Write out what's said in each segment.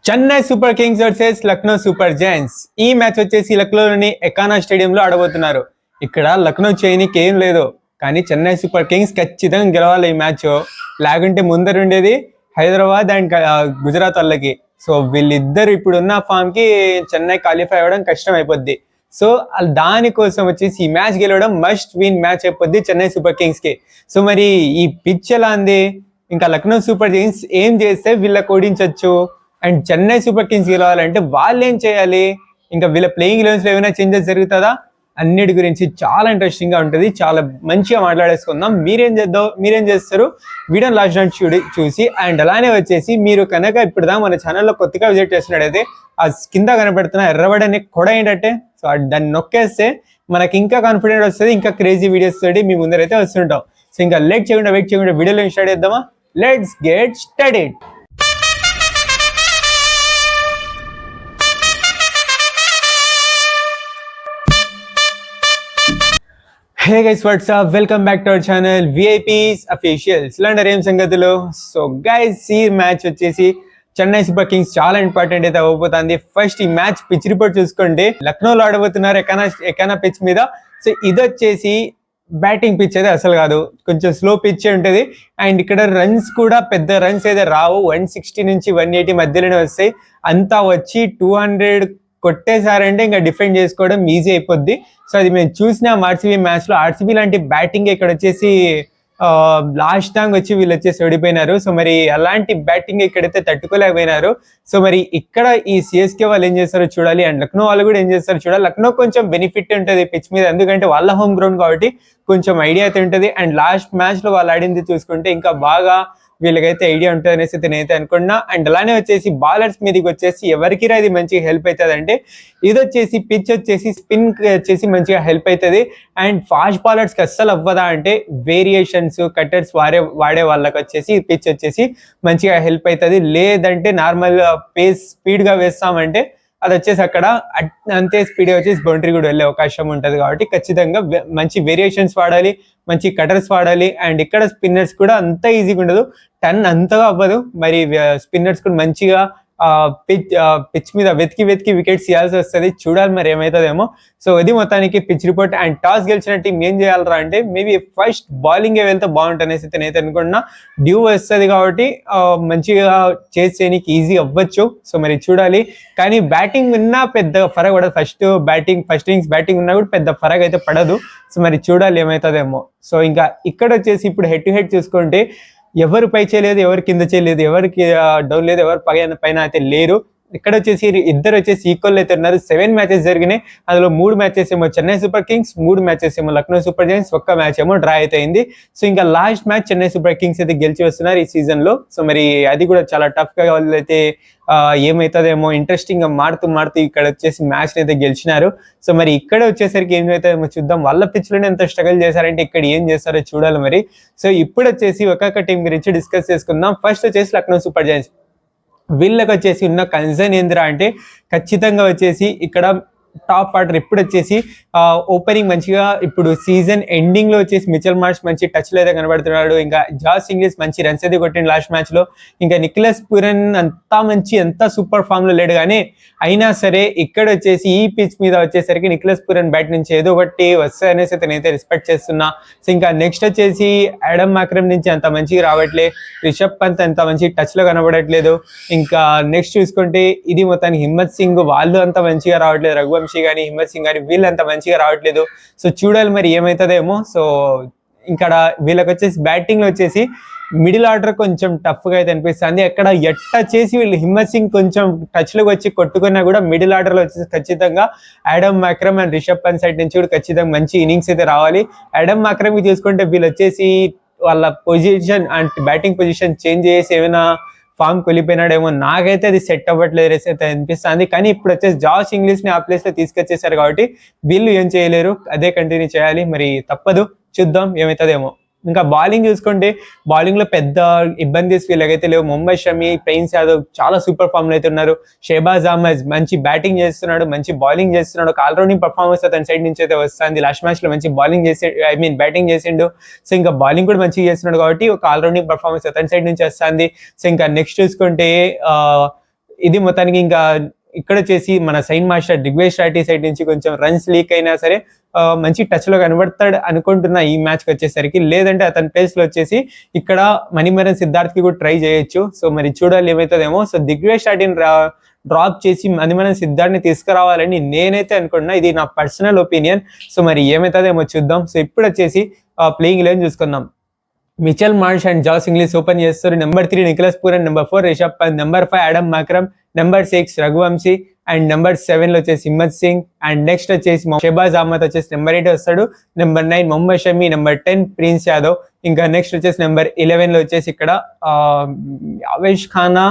Chennai super Kings versus Lucknow Super Giants. ఈ match వచ్చేసి లక్నోలోని ఎకానా స్టేడియంలో ఆడబోతున్నారు. ఇక్కడ లక్నో చేయనికి ఏం లేదు, కానీ చెన్నై సూపర్ కింగ్స్ ఖచ్చితంగా గెలవాలి ఈ మ్యాచ్. లేకుంటే ముందరుండేది హైదరాబాద్ అండ్ గుజరాత్ వాళ్ళకి. సో వీళ్ళిద్దరు ఇప్పుడున్న ఫామ్ కి చెన్నై క్వాలిఫై అవ్వడం కష్టం అయిపోద్ది. సో దానికోసం వచ్చేసి ఈ మ్యాచ్ గెలవడం మస్ట్ విన్ మ్యాచ్ అయిపోద్ది చెన్నై సూపర్ కింగ్స్ కి. సో మరి ఈ పిచ్ ఎలా ఉంది, ఇంకా లక్నో సూపర్ జైంట్స్ ఏం చేస్తే వీళ్ళకి ఓడించవచ్చు, అండ్ చెన్నై సూపర్ కింగ్స్ గెలవాలంటే వాళ్ళు ఏం చేయాలి, ఇంకా వీళ్ళ ప్లేయింగ్ ఎలెవెన్స్ లో ఏమైనా చేంజెస్ జరుగుతుందా, అన్నిటి గురించి చాలా ఇంట్రెస్టింగ్ గా ఉంటుంది. చాలా మంచిగా మాట్లాడేసుకుందాం. మీరేం చేస్తారు వీడియో లాస్ట్ నైట్ చూసి. అండ్ అలానే వచ్చేసి మీరు కనుక ఇప్పుడు మన ఛానల్లో కొత్తగా విజిట్ చేస్తున్నట్టయితే ఆ కింద కనబడుతున్న ఎర్రబడని కొడ ఏంటంటే, సో దాన్ని నొక్కేస్తే మనకి ఇంకా కాన్ఫిడెంట్ వస్తుంది, ఇంకా క్రేజీ వీడియోస్ తోటి మీ ముందరైతే వస్తుంటాం. సో ఇంకా వెయిట్ చేయకుండా వీడియోలో స్టార్ట్ చేద్దామా. Let's get started. Hey guys, WhatsApp, welcome back to our channel VIPs officials. ఇలాంటి ఏం సంగతులు. సో గైస్, ఈ మ్యాచ్ వచ్చేసి చెన్నై సూపర్ కింగ్స్ చాలా ఇంపార్టెంట్ అయితే అవ్వబోతుంది. ఫస్ట్ ఈ మ్యాచ్ పిచ్ రిపోర్ట్ చూసుకోండి. లక్నోలో ఆడబోతున్నారు ఎకానా పిచ్ మీద. సో ఇది వచ్చేసి బ్యాటింగ్ పిచ్ అయితే అసలు కాదు, కొంచెం స్లో పిచ్ ఉంటుంది. అండ్ ఇక్కడ రన్స్ కూడా పెద్ద రన్స్ అయితే రావు, 160 నుంచి 180 మధ్యలోనే వస్తాయి. అంతా వచ్చి 200 కొట్టేశారంటే ఇంకా డిఫెండ్ చేసుకోవడం ఈజీ అయిపోద్ది. సో అది మేము చూసిన ఆర్సీబీ మ్యాచ్ లో ఆర్సీబీ లాంటి బ్యాటింగ్ ఇక్కడ వచ్చేసి లాస్ట్ టైం వచ్చి వీళ్ళు వచ్చేసి ఓడిపోయినారు. సో మరి అలాంటి బ్యాటింగ్ ఇక్కడైతే తట్టుకోలేకపోయినారు. సో మరి ఇక్కడ ఈ సిఎస్కే వాళ్ళు ఏం చేస్తారో చూడాలి, అండ్ లక్నో వాళ్ళు కూడా ఏం చేస్తారో చూడాలి. లక్నో కొంచెం బెనిఫిట్ ఉంటుంది పిచ్ మీద, ఎందుకంటే వాళ్ళ హోమ్ గ్రౌండ్ కాబట్టి కొంచెం ఐడియా అయితే ఉంటుంది. అండ్ లాస్ట్ మ్యాచ్ లో వాళ్ళు ఆడింది చూసుకుంటే ఇంకా బాగా వీళ్ళకైతే ఐడియా ఉంటుంది అనేసి నేనైతే అనుకున్నా. అండ్ అలానే వచ్చేసి బౌలర్స్ మీదకి వచ్చేసి ఎవరికి ఇది మంచిగా హెల్ప్ అవుతుంది అంటే, ఇది వచ్చేసి పిచ్ వచ్చేసి స్పిన్ వచ్చేసి మంచిగా హెల్ప్ అవుతుంది. అండ్ ఫాస్ట్ బౌలర్స్కి అస్సలు అవ్వదా అంటే, వేరియేషన్స్ కట్టర్స్ వాడే వాళ్ళకి వచ్చేసి పిచ్ వచ్చేసి మంచిగా హెల్ప్ అవుతుంది. లేదంటే నార్మల్ పేస్ స్పీడ్గా వేస్తామంటే అది వచ్చేసి అక్కడ అంతే స్పీడ్గా వచ్చేసి బౌండరీ కూడా వెళ్ళే అవకాశం ఉంటుంది. కాబట్టి ఖచ్చితంగా మంచి వేరియేషన్స్ వాడాలి, మంచి కటర్స్ వాడాలి. అండ్ ఇక్కడ స్పిన్నర్స్ కూడా అంత ఈజీగా ఉండదు, టర్న్ అంతగా అవ్వదు. మరి స్పిన్నర్స్ కూడా మంచిగా పిచ్ మీద వెతికి వికెట్స్ ఇవ్వాల్సి వస్తుంది. చూడాలి మరి ఏమవుతుందేమో. సో ఇది మొత్తానికి పిచ్ రిపోర్ట్. అండ్ టాస్ గెలిచిన టీం ఏం చేయాలరా అంటే, మేబీ ఫస్ట్ బౌలింగే వెళ్తే బాగుంటుంది అనేసి నేనైతే అనుకుంటున్నా. డ్యూ వస్తుంది కాబట్టి మంచిగా చేసి చేయడానికి ఈజీ అవ్వచ్చు. సో మరి చూడాలి. కానీ బ్యాటింగ్ ఉన్నా పెద్ద ఫరక్ పడదు. ఫస్ట్ ఇన్నింగ్స్ బ్యాటింగ్ ఉన్నా కూడా పెద్ద ఫరక్ అయితే పడదు. సో మరి చూడాలి ఏమవుతుందేమో. సో ఇంకా ఇక్కడ వచ్చేసి ఇప్పుడు హెడ్ టు హెడ్ చూసుకుంటే ఎవరు పై చేయలేదు, ఎవరు కింద చేయలేదు, ఎవరికి డౌన్ లేదు, ఎవరు పైన అయితే లేరు. ఇక్కడ వచ్చేసి ఇద్దరు వచ్చేసి ఈక్వల్ అయితే ఉన్నారు. 7 మ్యాచెస్ జరిగినాయి. అందులో 3 మ్యాచెస్ ఏమో చెన్నై సూపర్ కింగ్స్, 3 మ్యాచెస్ ఏమో లక్నో సూపర్ జైంట్స్, ఒక్క మ్యాచ్ ఏమో డ్రా అయితే అయింది. సో ఇంకా last match Chennai super Kings అయితే గెలిచి వస్తున్నారు ఈ సీజన్ లో. సో మరి అది కూడా చాలా టఫ్ గా వాళ్ళు అయితే ఏమవుతుందేమో ఇంట్రెస్టింగ్ గా మారుతూ ఇక్కడ వచ్చేసి మ్యాచ్ అయితే గెలిచినారు. సో మరి ఇక్కడ వచ్చేసరికి ఏమవుతుందేమో చూద్దాం. వాళ్ళ పిచ్ లోనే ఎంత స్ట్రగుల్ చేశారంటే ఇక్కడ ఏం చేస్తారో చూడాలి మరి. సో ఇప్పుడు వచ్చేసి ఒక్కొక్క టీం గురించి డిస్కస్ చేసుకుందాం. ఫస్ట్ వచ్చేసి లక్నో సూపర్ జైంట్స్. వీళ్ళకి వచ్చేసి ఉన్న కన్సర్న్ ఏందిరా అంటే, ఖచ్చితంగా వచ్చేసి ఇక్కడ టాప్ ఆర్డర్ ఇప్పుడు వచ్చేసి ఓపెనింగ్ మంచిగా, ఇప్పుడు సీజన్ ఎండింగ్ లో వచ్చేసి మిచెల్ మార్ష్ మంచి టచ్ లో అయితే కనబడుతున్నాడు. ఇంకా జాస్ ఇంగ్లీష్ మంచి రన్స్ అయితే కొట్టిండు లాస్ట్ మ్యాచ్ లో. ఇంకా నికోలస్ పూరన్ అంత సూపర్ ఫామ్ లో లేడు, కానీ అయినా సరే ఇక్కడ వచ్చేసి ఈ పిచ్ మీద వచ్చేసరికి నికోలస్ పూరన్ బ్యాట్ నుంచి ఏదో ఒకటి వస్తాయి అనేసి నేనైతే రెస్పెక్ట్ చేస్తున్నా. సో ఇంకా నెక్స్ట్ వచ్చేసి ఆడమ్ మాక్రమ్ నుంచి అంత మంచిగా రావట్లే, రిషబ్ పంత్ అంత మంచి టచ్ లో కనబడట్లేదు. ఇంకా నెక్స్ట్ చూసుకుంటే ఇది మొత్తానికి హిమ్మత్ సింగ్ వాళ్ళు అంత మంచిగా రావట్లేదు, రఘువంశీ కానీ హిమ్మత్ సింగ్ కానీ వీళ్ళంత మంచిగా రావట్లేదు. సో చూడాలి మరి ఏమవుతుందేమో. సో ఇక్కడ వీళ్ళకి వచ్చేసి బ్యాటింగ్ లో వచ్చేసి మిడిల్ ఆర్డర్ కొంచెం టఫ్ గా అయితే అనిపిస్తుంది. అక్కడ చేసి వీళ్ళు హిమ్మత్ సింగ్ కొంచెం టచ్ లోకి వచ్చి కొట్టుకున్నా కూడా మిడిల్ ఆర్డర్ లో వచ్చేసి ఖచ్చితంగా Adam Markram and Rishabh Pant side నుంచి కూడా ఖచ్చితంగా మంచి ఇన్నింగ్స్ అయితే రావాలి. ఆడమ్ మాక్రమ్ కి చూసుకుంటే వీళ్ళు వచ్చేసి వాళ్ళ position and batting position change చేసి ఏమైనా ఫామ్ కొలిపోయినాడేమో, నాకైతే అది సెట్ అవ్వట్లేదు అయితే అనిపిస్తుంది. కానీ ఇప్పుడు వచ్చేసి జాస్ ఇంగ్లీష్ ని ఆ ప్లేస్ లో తీసుకొచ్చేసారు కాబట్టి వీళ్ళు ఏం చేయలేరు, అదే కంటిన్యూ చేయాలి. మరి తప్పదు, చూద్దాం ఏమవుతుందేమో. ఇంకా బౌలింగ్ చూసుకుంటే బౌలింగ్ లో పెద్ద ఇబ్బంది వీళ్ళకైతే లేవు. ముంబై షమి, ప్రిన్స్ యాదవ్ చాలా సూపర్ ఫామ్ లో అయితే ఉన్నారు. షెహబాజ్ అహ్మద్ మంచి బ్యాటింగ్ చేస్తున్నాడు, మంచి బౌలింగ్ చేస్తున్నాడు. ఒక ఆల్రౌండింగ్ పర్ఫార్మెన్స్ అతని సైడ్ నుంచి అయితే వస్తుంది. లాస్ట్ మ్యాచ్ లో మంచి బ్యాటింగ్ చేసిండు. సో ఇంకా బౌలింగ్ కూడా మంచిగా చేస్తున్నాడు కాబట్టి ఒక ఆల్రౌండింగ్ పర్ఫార్మెన్స్ అతని సైడ్ నుంచి వస్తుంది. సో ఇంకా నెక్స్ట్ చూసుకుంటే ఇది మొత్తానికి ఇంకా ఇక్కడ వచ్చేసి మన sign master Digvesh Rathi side నుంచి కొంచెం రన్స్ లీక్ అయినా సరే మంచి టచ్ లో కనబడతాడు అనుకుంటున్నా ఈ మ్యాచ్ కి వచ్చేసరికి. లేదంటే అతని ప్లేస్ లో వచ్చేసి ఇక్కడ మణిమరన్ సిద్ధార్థ్ కి కూడా ట్రై చేయొచ్చు. సో మరి చూడాలి ఏమవుతుందేమో. సో దిగ్వేష్ రాఠీని డ్రాప్ చేసి మణిమరన్ సిద్ధార్థ్ ని తీసుకురావాలని నేనైతే అనుకుంటున్నా. ఇది నా పర్సనల్ ఒపీనియన్. సో మరి ఏమవుతుందేమో చూద్దాం. సో ఇప్పుడు వచ్చేసి ప్లేయింగ్ 11 చూసుకుందాం. Mitchell Marsh and Josh Inglis open చేస్తారు. Number 3 Nicholas Pooran, number 4 Rishabh Pant, number 5 Adam Markram, number 6 Raghuvanshi and number 7 లో వచ్చేసి హిమ్మత్ సింగ్ అండ్ నెక్స్ట్ వచ్చేసి షెబాజ్ అహ్మద్ వచ్చేసి నెంబర్ 8 వస్తాడు. Number 9 Mohammed Shami, number 10 Prince Yadav, ఇంకా నెక్స్ట్ వచ్చేసి నెంబర్ 11 లో వచ్చేసి ఇక్కడ ఆవేష్ ఖానా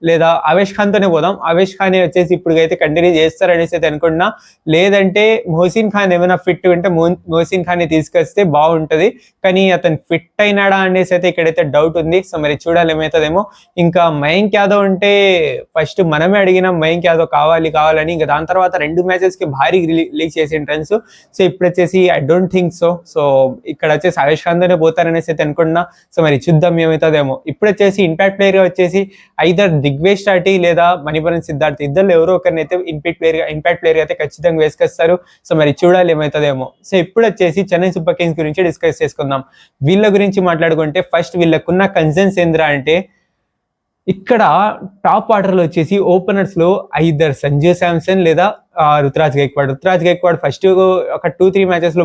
లేదా ఆవేష్ ఖాన్ తోనే పోదాం. ఆవేష్ ఖాన్ వచ్చేసి ఇప్పుడు అయితే కంటిన్యూ చేస్తారనేసి అయితే అనుకుంటున్నా. లేదంటే మొహసిన్ ఖాన్ ఏమైనా ఫిట్ ఉంటే మొహసిన్ ఖాన్ ని తీసుకొస్తే బాగుంటది. కానీ అతను ఫిట్ అయినాడా అనేసి అయితే ఇక్కడైతే డౌట్ ఉంది. సో మరి చూడాలి ఏమవుతుందేమో. ఇంకా మయాంక్ యాదవ్ అంటే ఫస్ట్ మనమే అడిగినాం మయాంక్ యాదవ్ కావాలని. ఇంకా దాని తర్వాత 2 మ్యాచెస్ కి భారీ రిలీజ్ చేసిన రన్స్. సో ఇప్పుడు వచ్చేసి I don't think so. So ఇక్కడ వచ్చేసి ఆవేష్ ఖాన్ తోనే పోతారనేసి అయితే అనుకుంటున్నా. సో మరి చూద్దాం ఏమవుతుందేమో. ఇప్పుడు వచ్చేసి ఇంపాక్ట్ ప్లేయర్ గా వచ్చేసి ఐదర్ దిగ్వేష్ రాఠీ లేదా మణిమరన్ సిద్ధార్థ్ ఇద్దరు ఎవరో ఒకరిని అయితే ఇంపాక్ట్ ప్లేయర్ అయితే ఖచ్చితంగా వేసుకొస్తారు. సో మరి చూడాలి ఏమవుతుందేమో. సో ఇప్పుడు వచ్చేసి చెన్నై సూపర్ కింగ్స్ గురించి డిస్కస్ చేసుకుందాం. వీళ్ళ గురించి మాట్లాడుకుంటే ఫస్ట్ వీళ్ళకున్న కన్సర్న్స్ ఏంద్రా అంటే ఇక్కడ టాప్ ఆర్డర్ లో వచ్చేసి ఓపెనర్స్ లో ఐదర్ సంజు శాంసన్ లేదా రుతురాజ్ గైక్వాడ్ ఫస్ట్ ఒక 2-3 మ్యాచెస్ లో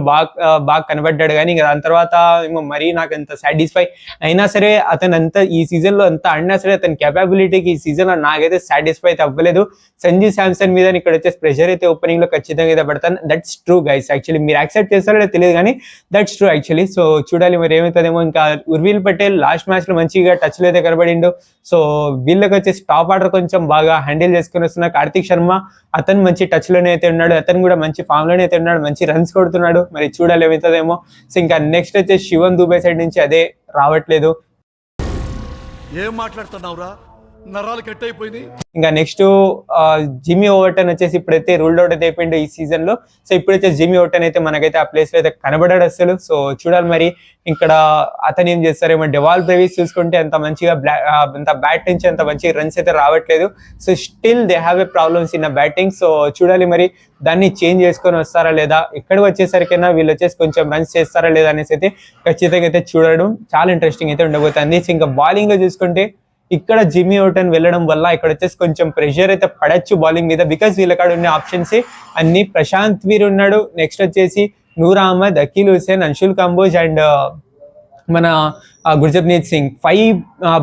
బాగా కనబడ్డాడు. కానీ ఇంకా దాని తర్వాత ఏమో మరీ నాకు అంత సాటిస్ఫై అయినా సరే అతను అంత ఈ సీజన్ లో అంత ఆడినా సరే అతని కెపాబిలిటీకి ఈ సీజన్ లో నాకైతే సాటిస్ఫై అయితే అవ్వలేదు. సంజు శాంసన్ మీద ఇక్కడ వచ్చేసి ప్రెషర్ అయితే ఓపెనింగ్ లో ఖచ్చితంగా అయితే పడతాను. That's true guys. యాక్చువల్లీ మీరు యాక్సెప్ట్ చేస్తారో తెలియదు కానీ దట్స్ ట్రూ యాక్చువల్లీ. సో చూడాలి మరి ఏమవుతుందేమో. ఇంకా ఉర్విల్ పటేల్ లాస్ట్ మ్యాచ్ లో మంచిగా టచ్ లో అయితే కనబడిండు. సో వీళ్ళకి వచ్చేసి టాప్ ఆర్డర్ కొంచెం బాగా హ్యాండిల్ చేసుకుని వస్తున్న కార్తిక్ శర్మ అతను మంచి టచ్ లోనే అయితే ఉన్నాడు. అతను కూడా మంచి ఫామ్ లోనే అయితే ఉన్నాడు. మంచి రన్స్ కొడుతున్నాడు. మరి చూడాలి ఏమవుతుందేమో. సో ఇంకా నెక్స్ట్ వచ్చేసి శివన్ దుబే సైడ్ నుంచి అదే రావట్లేదు. ఏం మాట్లాడుతున్నావురా, నరాలు కట్ అయిపోయినాయి. ఇంకా నెక్స్ట్ జిమ్మీ ఓవర్టన్ వచ్చేసి ఇప్పుడైతే రూల్డ్ అవుట్ అయితే అయిపోయింది ఈ సీజన్ లో. సో ఇప్పుడు వచ్చేసి జిమ్మీ ఓవర్టన్ అయితే మనకైతే ఆ ప్లేస్ లో అయితే కనబడాడు అసలు. సో చూడాలి మరి ఇక్కడ అతను ఏం చేస్తారేమో. డెవాల్ బ్రేవిస్ చూసుకుంటే అంత మంచిగా అంత బ్యాట్ నుంచి అంత మంచి రన్స్ అయితే రావట్లేదు. So still they have a problems in batting. So చూడాలి మరి దాన్ని చేంజ్ చేసుకొని వస్తారా లేదా, ఎక్కడికి వచ్చేసరికైనా వీళ్ళు వచ్చేసి కొంచెం రన్స్ చేస్తారా లేదా అనేసి అయితే ఖచ్చితంగా అయితే చూడడం చాలా ఇంట్రెస్టింగ్ అయితే ఉండబోతుంది. ఇంకా బౌలింగ్ లో చూసుకుంటే ఇక్కడ జిమ్మీ ఓవర్టన్ వెళ్ళడం వల్ల ఇక్కడ వచ్చేసి కొంచెం ప్రెషర్ అయితే పడచ్చు బౌలింగ్ మీద. బికాస్ వీళ్ళకాడ ఉన్న ఆప్షన్స్ అన్ని ప్రశాంత్ వీర్ ఉన్నాడు. నెక్స్ట్ వచ్చేసి నూర్ అహ్మద్, అఖిల్ హుసేన్, అంశుల్ కంబోజ్ అండ్ మన గుర్జప్నీత్ సింగ్ 5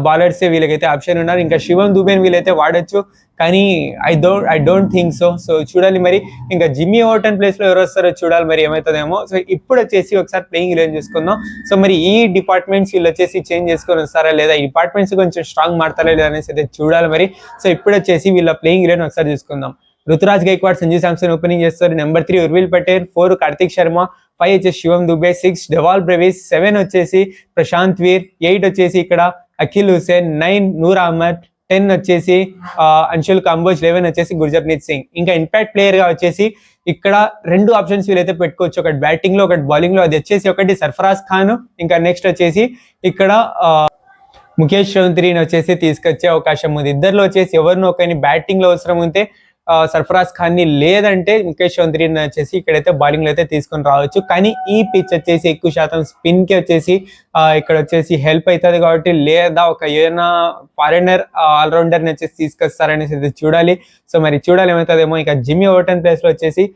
బౌలర్స్ వీళ్ళకైతే ఆప్షన్ ఉన్నారు. ఇంకా శివన్ దుబేని వీళ్ళైతే వాడచ్చు. కానీ I don't think so. So చూడాలి మరి. ఇంకా జిమ్మీ ఓవర్టన్ ప్లేస్ లో ఎవరు వస్తారో చూడాలి మరి ఏమవుతుందేమో. సో ఇప్పుడు వచ్చేసి ఒకసారి ప్లేయింగ్ 11 చూసుకుందాం. సో మరి ఈ డిపార్ట్మెంట్స్ వీళ్ళు వచ్చేసి చేంజ్ చేసుకొని వస్తారా లేదా, ఈ డిపార్ట్మెంట్స్ కొంచెం స్ట్రాంగ్ మారుతారా లేదా అనేసి అయితే చూడాలి మరి. సో ఇప్పుడు వచ్చేసి వీళ్ళ ప్లేయింగ్ 11 ఒకసారి చూసుకుందాం. రుతురాజ్ గైక్వాడ్, సంజు శాంసన్ ఓపెనింగ్ చేస్తారు. నెంబర్ 3 ఉర్విల్ పటేల్, 4 కార్తిక్ శర్మ, 5 వచ్చేసి శివం దుబే, 6 డెవాల్ బ్రేవిస్, 7 వచ్చేసి ప్రశాంత్ వీర్, 8 వచ్చేసి ఇక్కడ అఖిల్ హుసేన్, 9 నూర్ అహ్మద్, 10 వచ్చేసి అంశుల్ కంబోజ్, 11 వచ్చేసి గుర్జప్నీత్ సింగ్. ఇంకా ఇంపాక్ట్ ప్లేయర్ గా వచ్చేసి ఇక్కడ 2 ఆప్షన్స్ వీళ్ళైతే పెట్టుకోవచ్చు. ఒకటి బ్యాటింగ్ లో ఒకటి బౌలింగ్ లో. అది వచ్చేసి ఒకటి సర్ఫరాజ్ ఖాన్, ఇంకా నెక్స్ట్ వచ్చేసి ఇక్కడ ముఖేష్ చౌదరిని వచ్చేసి తీసుకొచ్చే అవకాశం ఉంది. ఇద్దరిలో వచ్చేసి ఎవరినో ఒకరిని బ్యాటింగ్ లో అవసరం ఉంటే సర్ఫరాజ్ ఖాన్ ని, లేదంటే ముఖేష్ చౌదరిని వచ్చేసి ఇక్కడైతే బౌలింగ్ లో అయితే తీసుకొని రావచ్చు. కానీ ఈ పిచ్ వచ్చేసి ఎక్కువ శాతం స్పిన్ కి వచ్చేసి ఇక్కడ వచ్చేసి హెల్ప్ అవుతుంది కాబట్టి, లేదా ఒక ఏదైనా ఫారినర్ ఆల్రౌండర్ ని వచ్చేసి తీసుకొస్తారనేసి అయితే చూడాలి. సో మరి చూడాలి ఏమవుతుందేమో. ఇక జిమ్మీ ఓవర్టన్ ప్లేస్ లో వచ్చేసి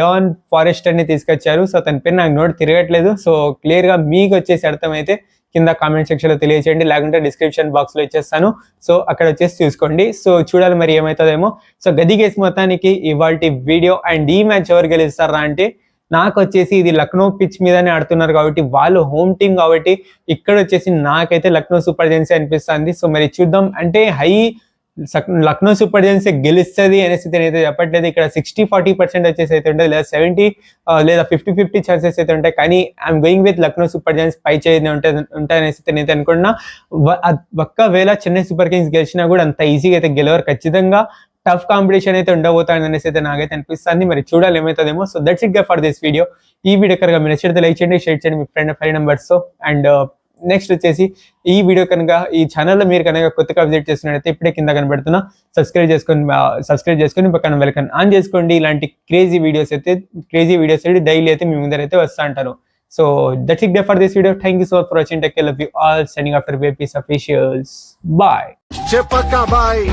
డాన్ ఫారెస్టర్ ని తీసుకొచ్చారు. సో తన పేరు నాకు నోట్ తిరగట్లేదు. సో క్లియర్ గా మీకు వచ్చేసి అర్థమైతే కింద కామెంట్ సెక్షన్ లో తెలియజేయండి, లేకుంటే డిస్క్రిప్షన్ బాక్స్ లో ఇచ్చేస్తాను. సో అక్కడ వచ్చేసి చూసుకోండి. సో చూడాలి మరి ఏమవుతుందేమో. సో గది గేస్ మొత్తానికి ఇవాల్టి వీడియో. అండ్ ఈ మ్యాచ్ ఎవరు గెలుస్తారా అంటే నాకు వచ్చేసి ఇది లక్నో పిచ్ మీదనే ఆడుతున్నారు కాబట్టి, వాళ్ళు హోమ్ టీమ్ కాబట్టి ఇక్కడ వచ్చేసి నాకైతే లక్నో సూపర్ జైంట్స్ అనిపిస్తుంది. సో మరి చూద్దాం. అంటే లక్నో సూపర్ జైంట్స్ గెలుస్తుంది అనేసి నేనైతే చెప్పట్లేదు. ఇక్కడ 60-40% వచ్చేసి అయితే ఉంటుంది, లేదా 70 లేదా 50-50 ఛాన్సెస్ అయితే ఉంటాయి. కానీ I'm going with Lucknow Super Giants పై చేయి ఉంటాయనేసి నేనైతే అనుకున్నా. ఒక్కవేళ చెన్నై సూపర్ కింగ్స్ గెలిచినా కూడా అంత ఈజీగా అయితే గెలవరు. ఖచ్చితంగా టఫ్ కాంపిటీషన్ అయితే ఉండబోతాడు అనేసి అయితే నాకైతే అనిపిస్తుంది. మరి చూడాలి ఏమవుతుందేమో. So that's it for this video. ఈ వీడియో కనుక మీరు నచ్చితే లైక్ చేయండి, షేర్ చేయండి మీ ఫ్రెండ్ 5 నెంబర్స్ తో. అండ్ నెక్స్ట్ వచ్చేసి ఈ వీడియో కనుక ఈ ఛానల్లో మీరు కనుక కొత్తగా విజిట్ చేస్తున్నట్టయితే ఇప్పుడే కింద కనబడుతున్నా సబ్స్క్రైబ్ చేసుకొని పక్కన వెల్కమ్ ఆన్ చేసుకోండి. ఇలాంటి క్రేజీ వీడియోస్ అయితే డైలీ అయితే మీ ముందరైతే వస్తూ ఉంటాను. So that's it for this video. Thank you so much for watching. Take care of you all. Signing off VIPs Officials. Bye. చెప్పక బాయ్.